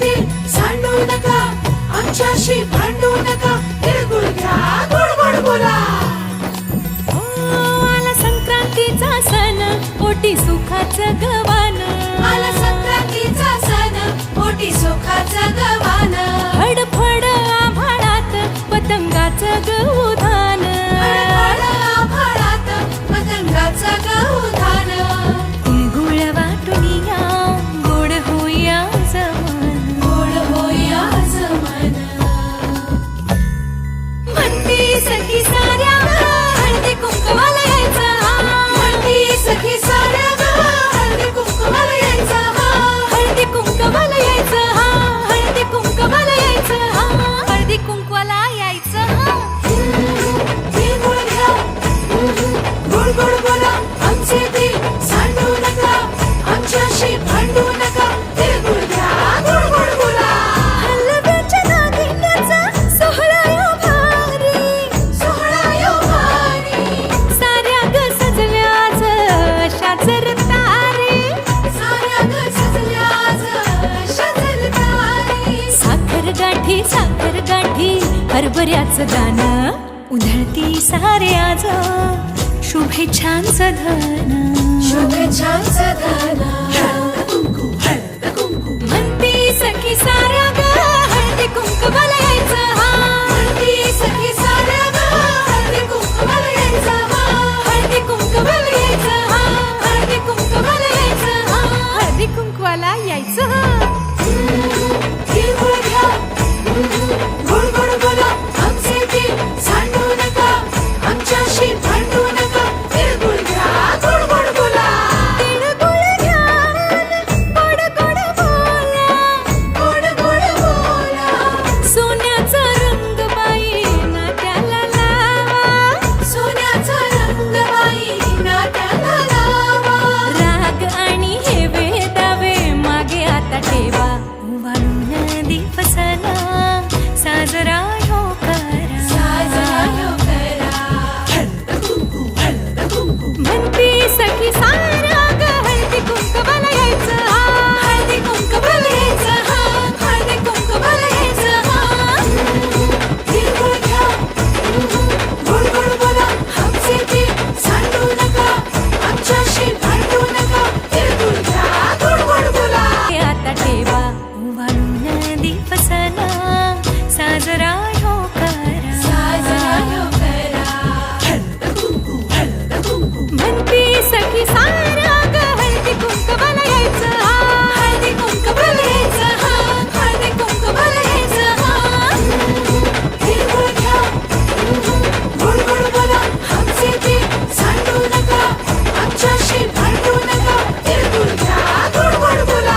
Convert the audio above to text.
ते सांडू नका, आमच्याशी भांडू नका, तिळगुळ घ्या, गोड गोड बोला. आला संक्रांतीचा सण, ओटी सुखाचं गवान. आला संक्रांतीचा सण, ओटी सुखाचं गवान. फडफड आभाळात पतंगाचं गवधान. फडफड आभाळात पतंगाचं गवधान. तिळगुळ वाटून या, गोड होया जमान. गोड होया जमान. म्हणती सखी साऱ्या हळदी कुंकवाला यायचं. म्हणती सखी साऱ्या हळदी कुंकवाला यायचं. हळदी कुंकवाला यायचं. हळदी कुंकवाला यायचं. हळदी कुंकवाला यायचं. तिळगुळ घ्या, गोड गोड बोला, आमचे ते सांडू नका, आमच्याशी भांडू नका, तिळगुळ घ्या, गोड गोड बोला. हलव्याच्या नागिण्याचा सोहळा यो भारी. सोहळा यो भारी. साऱ्या ग सजल्याच अशाच रतारी. साऱ्या ग सजल्याच अशाच रतारी. साखर गाठी हरभऱ्याचं दान. उधळती साऱ्याच शुभेच्छांचं धन. शुभेच्छांचं धन.